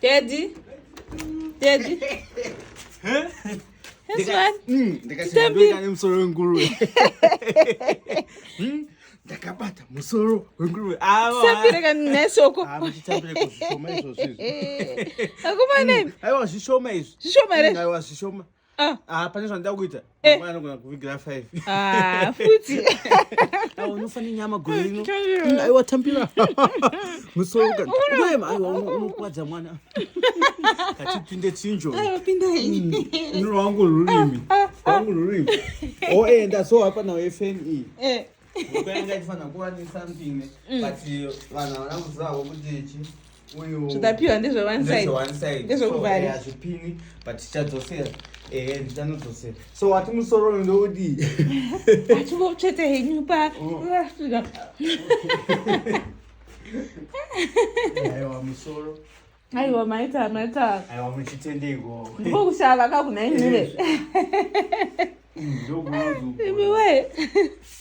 Daddy. This one. Ndakashandika nemusoro wenguruwe. Ndakabata musoro wenguruwe. Sapireka nesoko. Muchitambire kuzvishoma izvozvo. Akuma name. Aiwa zvishoma izvi. Zvishoma here? Aiwa zvishoma. Pane zvandida kuita. Mwana anogona kuvigira 5. Futi. Unofanira nyama gore rino. Aiwa tambira. Musoro kana. Aiwa unokwadza mwana. Katipinde chinjo. Aiwa pinda hii. Wangu rurimi. Oenda so hapa na FNE. Ukanga ifana kuwa ni something but vana vanakuzvawo kuti ichi uyu zvitapiwa ndezve one side. Ndezvekubhari. Hazvipini but tichadzosera. Ndichanodzosera. So wati musoro ndodi. Achikutsvete henyu pa. Aiwa musoro. Aiwa maita. Aiwa muchitendeko. Ndikokushava kakunai nile. Ndokunozu. Imiwe.